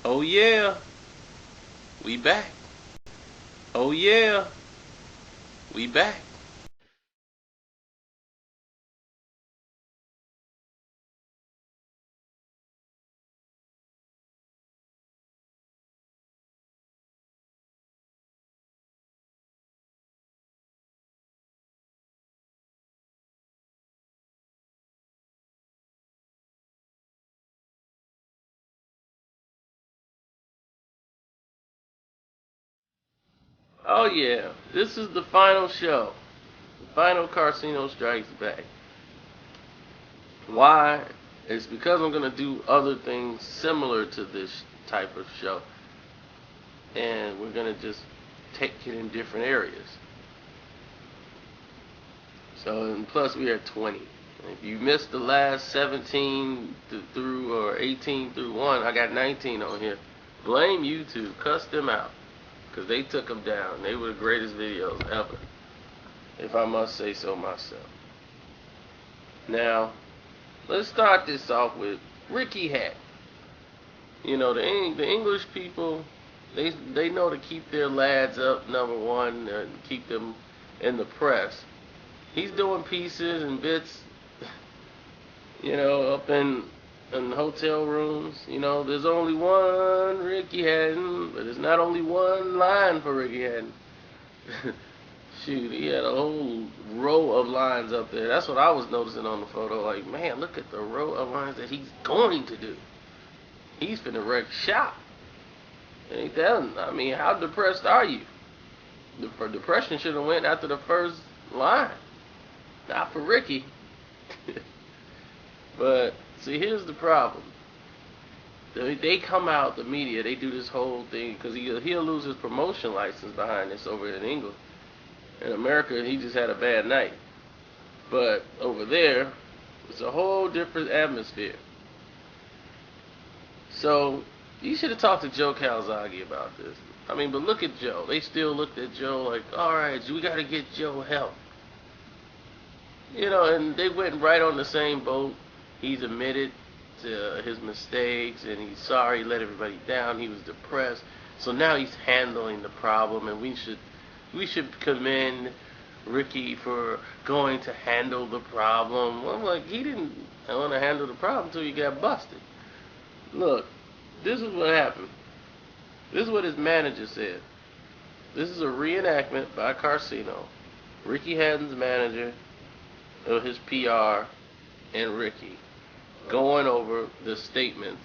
Oh yeah, we back. Oh yeah, we back. Oh yeah, this is the final show. The final Karceno Strikes Back. Why? It's because I'm gonna do other things similar to this type of show, and we're gonna just take it in different areas. So, and plus we are 20. If you missed the last 17 through or 18 through 1, I got 19 on here. Blame YouTube, cuss them out, because they took them down. They were the greatest videos ever, if I must say so myself. Now, let's start this off with Ricky Hatton. You know, the English people, they know to keep their lads up, number one, and keep them in the press. He's doing pieces and bits, up in hotel rooms. There's only one Ricky Hatton, but there's not only one line for Ricky Hatton. Shoot, he had a whole row of lines up there. That's what I was noticing on the photo. Like, man, look at the row of lines that he's going to do. He's finna wreck shop. Ain't that? I mean, how depressed are you? The depression should have went after the first line, not for Ricky. But see, here's the problem. They come out, the media, they do this whole thing because he'll lose his promotion license behind this over in England. In America, he just had a bad night. But over there, it's a whole different atmosphere. So you should have talked to Joe Calzaghe about this. I mean, but look at Joe. They still looked at Joe like, all right, we got to get Joe help. And they went right on the same boat. He's admitted to his mistakes, and he's sorry he let everybody down. He was depressed. So now he's handling the problem, and we should commend Ricky for going to handle the problem. Well, I'm like, he didn't want to handle the problem until he got busted. Look, this is what happened. This is what his manager said. This is a reenactment by Karceno, Ricky Hatton's manager, of his PR, and Ricky going over the statements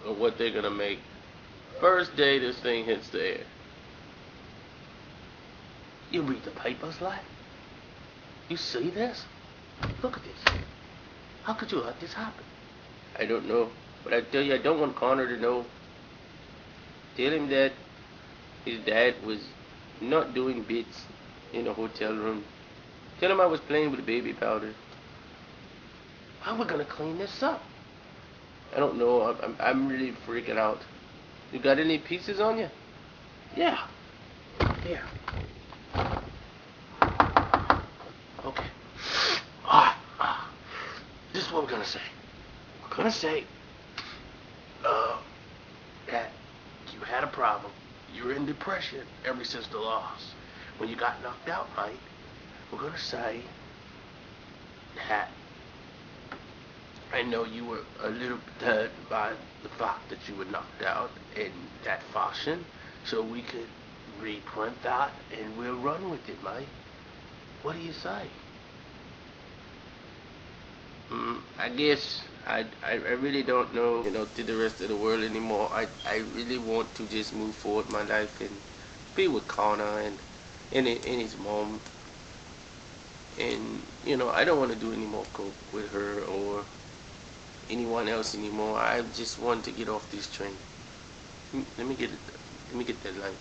of what they're gonna make first day this thing hits the air. You read the papers, lad? You see this? Look at this. How could you let this happen? I don't know, but I tell you, I don't want Connor to know. Tell him that his dad was not doing bits in a hotel room. Tell him I was playing with baby powder. How are we gonna clean this up? I don't know. I'm really freaking out. You got any pieces on you? Yeah. Here. Okay. This is what we're gonna say. We're gonna say that you had a problem. You were in depression ever since the loss. When you got knocked out, right? We're gonna say that I know you were a little hurt by the fact that you were knocked out in that fashion, so we could reprint that and we'll run with it, mate. What do you say? I guess I really don't know, to the rest of the world anymore. I really want to just move forward my life and be with Connor and his mom. And, I don't want to do any more coke with her or anyone else anymore. I just want to get off this train. Let me get it. Let me get that line.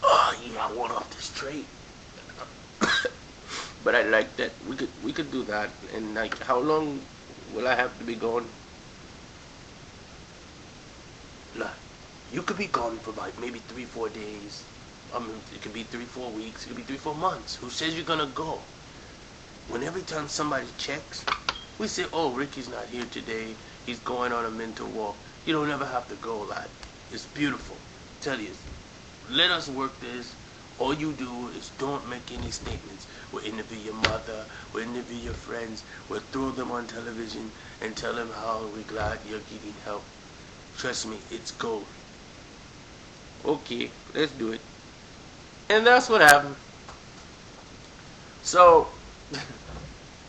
Oh yeah, I want off this train. But I like that. We could do that. And like, how long will I have to be gone? Like, you could be gone for like maybe 3-4 days. I mean, it could be 3-4 weeks. It could be 3-4 months. Who says you're gonna go? When every time somebody checks, we say, oh, Ricky's not here today. He's going on a mental walk. You don't ever have to go like, it's beautiful. Tell you, let us work this. All you do is don't make any statements. We'll interview your mother, we'll interview your friends, we'll throw them on television and tell them how we're glad you're getting help. Trust me, it's gold. Okay, let's do it. And that's what happened. So,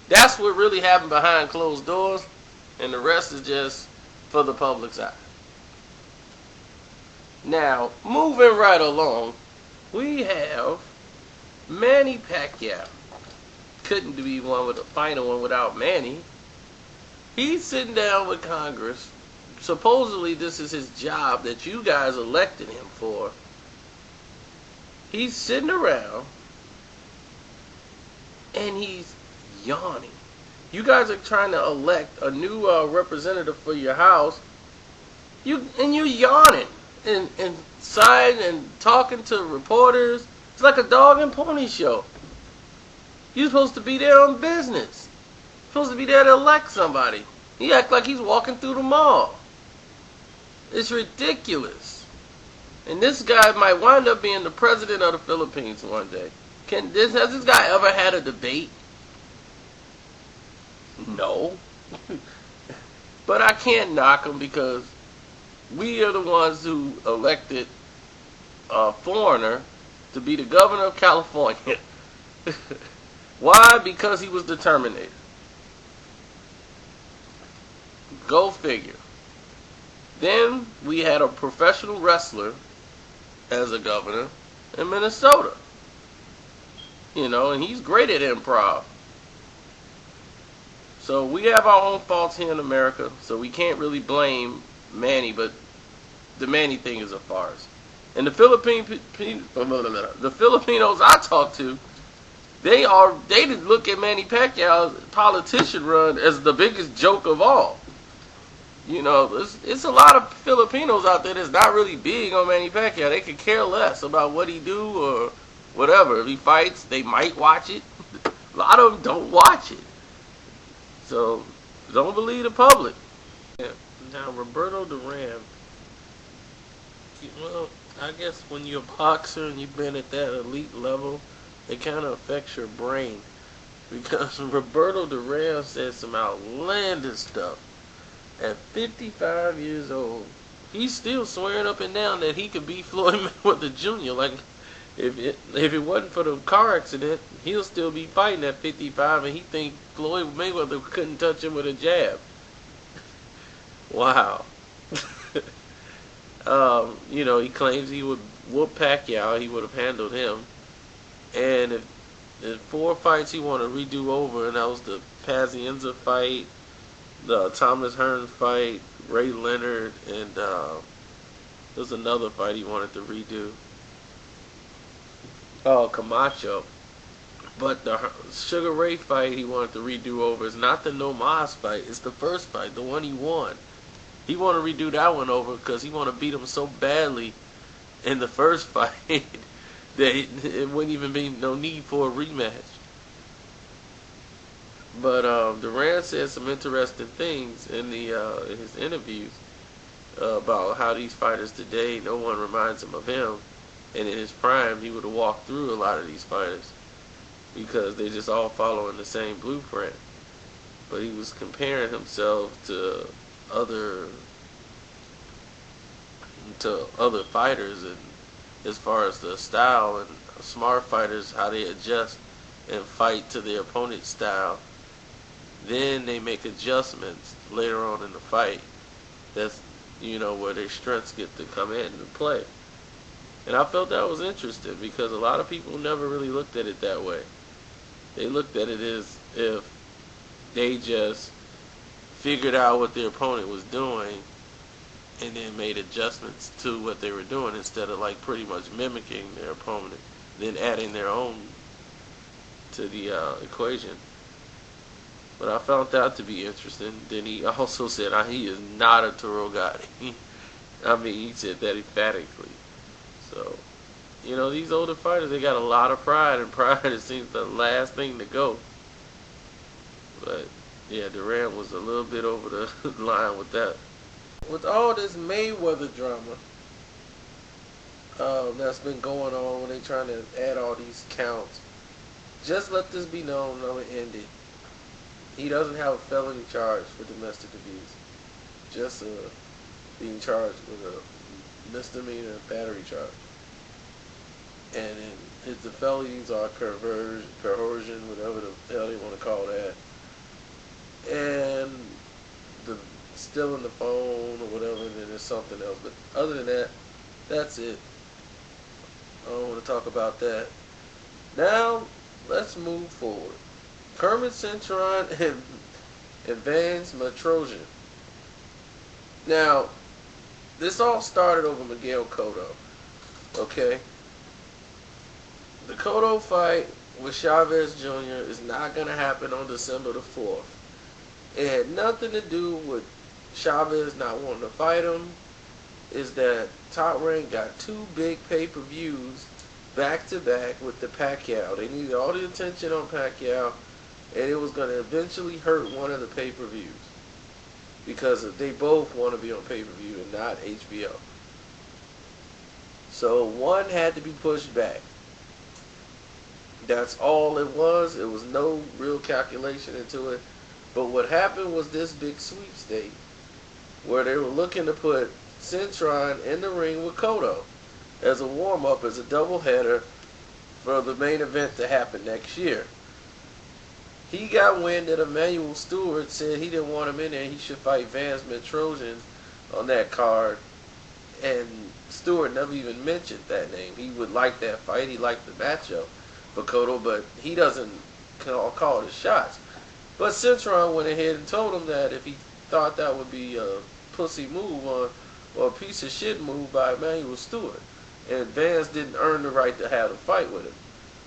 that's what really happened behind closed doors, and the rest is just for the public's eye. Now, moving right along, we have Manny Pacquiao. Couldn't be one with a final one without Manny. He's sitting down with Congress. Supposedly this is his job that you guys elected him for. He's sitting around and he's yawning. You guys are trying to elect a new representative for your house. You're yawning and sighing and talking to reporters. It's like a dog and pony show. You're supposed to be there on business. You're supposed to be there to elect somebody. He act like he's walking through the mall. It's ridiculous. And this guy might wind up being the president of the Philippines one day. Has this guy ever had a debate? No. But I can't knock him because we are the ones who elected a foreigner to be the governor of California. Why? Because he was the Terminator. Go figure. Then we had a professional wrestler as a governor in Minnesota. You know, and he's great at improv. So we have our own faults here in America, so we can't really blame Manny, but the Manny thing is a farce. And the Filipinos I talked to, they didn't look at Manny Pacquiao's politician run as the biggest joke of all. You know, it's a lot of Filipinos out there that's not really big on Manny Pacquiao. They could care less about what he do or whatever. If he fights, they might watch it. A lot of them don't watch it. So, don't believe the public. Yeah. Now, Roberto Duran, well, I guess when you're a boxer and you've been at that elite level, it kind of affects your brain. Because Roberto Duran said some outlandish stuff. At 55 years old, he's still swearing up and down that he could beat Floyd Mayweather Jr. Like, if it wasn't for the car accident, he'll still be fighting at 55, and he think Floyd Mayweather couldn't touch him with a jab. Wow. You know, he claims he would whoop Pacquiao. He would have handled him. And if 4 fights he wanted to redo over, and that was the Pazienza fight, the Thomas Hearns fight, Ray Leonard, and there's another fight he wanted to redo. Oh, Camacho. But the Sugar Ray fight he wanted to redo over is not the No Mas fight. It's the first fight, the one he won. He wanted to redo that one over because he wanted to beat him so badly in the first fight that it wouldn't even be no need for a rematch. But Duran said some interesting things in his interviews about how these fighters today, no one reminds him of him. And in his prime, he would have walked through a lot of these fighters because they just all following the same blueprint. But he was comparing himself to other fighters, and as far as the style, and smart fighters, how they adjust and fight to their opponent's style. Then they make adjustments later on in the fight. That's, you know, where their strengths get to come in and play. And I felt that was interesting because a lot of people never really looked at it that way. They looked at it as if they just figured out what their opponent was doing and then made adjustments to what they were doing instead of like pretty much mimicking their opponent, then adding their own to the equation. But I found that to be interesting. Then he also said he is not a Tarogati. I mean, he said that emphatically. So, you know, these older fighters, they got a lot of pride, and pride, it seems the last thing to go. But, yeah, Duran was a little bit over the line with that. with all this Mayweather drama that's been going on when they trying to add all these counts, just let this be known, I'm gonna end it. He doesn't have a felony charge for domestic abuse. Just being charged with a misdemeanor battery charge. And the felonies are coercion, whatever the hell they want to call that. And the stealing the phone or whatever, and then there's something else. But other than that, that's it. I don't want to talk about that. Now, let's move forward. Kermit Cintron and Vance Matrosian. Now, this all started over Miguel Cotto. Okay? The Cotto fight with Chavez Jr. is not going to happen on December the 4th. It had nothing to do with Chavez not wanting to fight him. Is that Top Rank got two big pay-per-views back-to-back with the Pacquiao. They needed all the attention on Pacquiao, and it was going to eventually hurt one of the pay-per-views because they both want to be on pay-per-view and not HBO. So one had to be pushed back. That's all it was. It was no real calculation into it. But what happened was this big sweepstake where they were looking to put Cintron in the ring with Cotto as a warm-up, as a doubleheader for the main event to happen next year. He got wind that Emmanuel Stewart said he didn't want him in there. He should fight Vance Matrosian on that card. And Stewart never even mentioned that name. He would like that fight. He liked the matchup for Cotto, but he doesn't call the shots. But Cintron went ahead and told him that if he thought that would be a pussy move or a piece of shit move by Emmanuel Stewart. And Vance didn't earn the right to have a fight with him.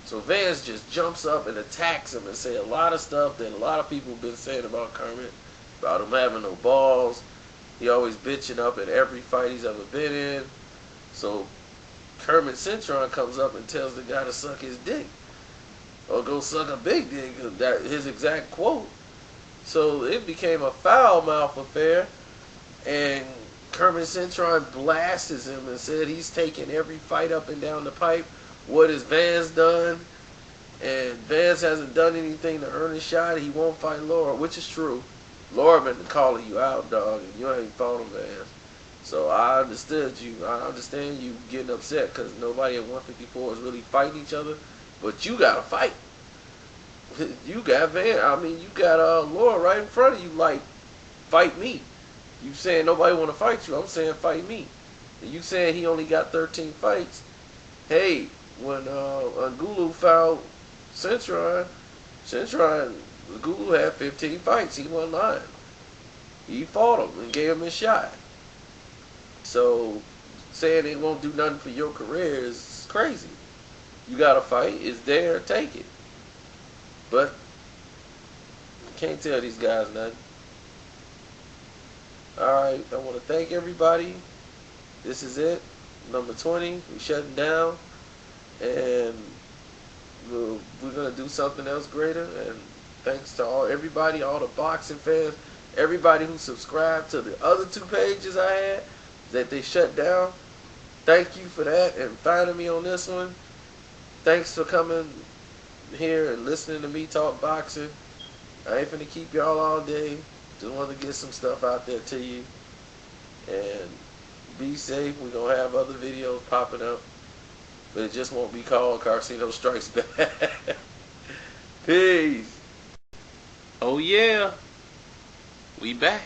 So Vance just jumps up and attacks him and say a lot of stuff that a lot of people have been saying about Kermit, about him having no balls. He always bitching up at every fight he's ever been in. So Kermit Cintron comes up and tells the guy to suck his dick. Or go suck a big dick, that his exact quote. So it became a foul mouth affair, and Kermit Cintron blasts him and said he's taking every fight up and down the pipe. What has Vance done? And Vance hasn't done anything to earn a shot. He won't fight Laura, which is true. Laura been calling you out, dog, and you ain't fought him, Vance. So I understood you. I understand you getting upset because nobody at 154 is really fighting each other. But you got to fight. You got you got Laura right in front of you. Like, fight me. You saying nobody want to fight you? I'm saying fight me. And you saying he only got 13 fights? Hey, when Gulu found Cintron, Gulu had 15 fights. He wasn't lying. He fought him and gave him a shot. So saying they won't do nothing for your career is crazy. You got to fight. It's there. Take it. But can't tell these guys nothing. Alright, I want to thank everybody. This is it. Number 20. We're shutting down. And we're going to do something else greater. And thanks to everybody, all the boxing fans, everybody who subscribed to the other two pages I had that they shut down. Thank you for that and finding me on this one. Thanks for coming here and listening to me talk boxing. I ain't finna keep y'all all day. Just wanted to get some stuff out there to you. And be safe. We're going to have other videos popping up. But it just won't be called Karceno Strikes Back. Peace. Oh yeah. We back.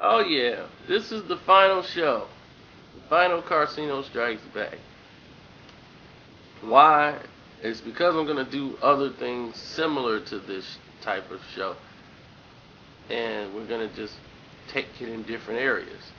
Oh yeah. This is the final show. The final Karceno Strikes Back. Why? It's because I'm going to do other things similar to this type of show. And we're going to just take it in different areas.